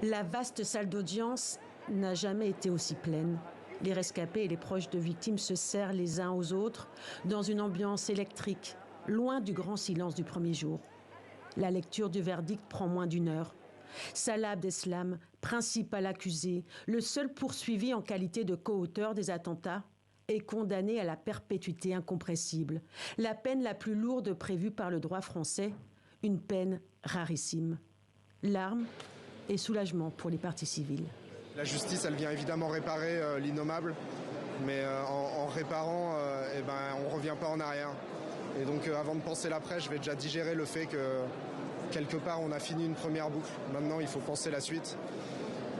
La vaste salle d'audience n'a jamais été aussi pleine. Les rescapés et les proches de victimes se serrent les uns aux autres dans une ambiance électrique, loin du grand silence du premier jour. La lecture du verdict prend moins d'une heure. Salah Abdeslam, principal accusé, le seul poursuivi en qualité de co-auteur des attentats, est condamné à la perpétuité incompressible, la peine la plus lourde prévue par le droit français, une peine rarissime. Larmes et soulagement pour les parties civiles. La justice, elle vient évidemment réparer l'innommable, mais en réparant, on ne revient pas en arrière. Et donc avant de penser l'après, je vais déjà digérer le fait que quelque part on a fini une première boucle. Maintenant, il faut penser la suite.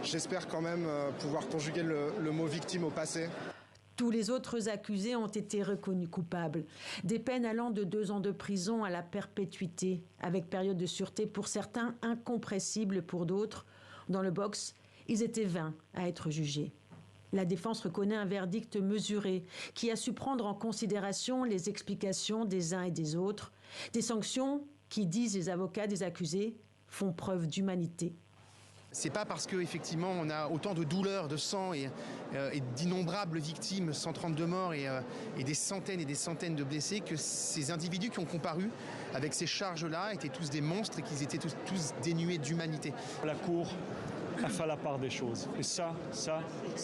J'espère quand même pouvoir conjuguer le mot victime au passé. Tous les autres accusés ont été reconnus coupables. Des peines allant de 2 ans de prison à la perpétuité, avec période de sûreté pour certains, incompressible pour d'autres. Dans le box, ils étaient 20 à être jugés. La défense reconnaît un verdict mesuré qui a su prendre en considération les explications des uns et des autres. Des sanctions qui, disent les avocats des accusés, font preuve d'humanité. C'est pas parce qu'effectivement on a autant de douleurs, de sang et d'innombrables victimes, 132 morts et des centaines de blessés, que ces individus qui ont comparu avec ces charges-là étaient tous des monstres et qu'ils étaient tous dénués d'humanité. La Cour a fait la part des choses. Et ça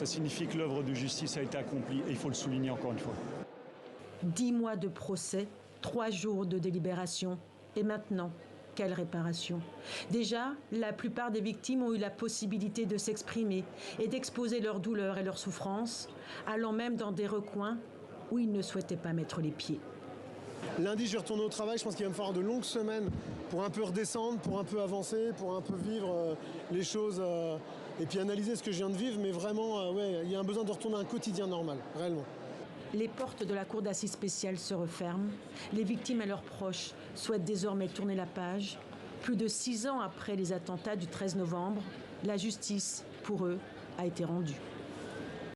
signifie que l'œuvre de justice a été accomplie et il faut le souligner encore une fois. 10 mois de procès, 3 jours de délibération et maintenant, quelle réparation? Déjà, la plupart des victimes ont eu la possibilité de s'exprimer et d'exposer leurs douleurs et leurs souffrances, allant même dans des recoins où ils ne souhaitaient pas mettre les pieds. Lundi, je vais retourner au travail. Je pense qu'il va me falloir de longues semaines pour un peu redescendre, pour un peu avancer, pour un peu vivre les choses et puis analyser ce que je viens de vivre. Mais vraiment, il y a un besoin de retourner à un quotidien normal, réellement. Les portes de la cour d'assises spéciale se referment. Les victimes et leurs proches souhaitent désormais tourner la page. Plus de 6 ans après les attentats du 13 novembre, la justice, pour eux, a été rendue.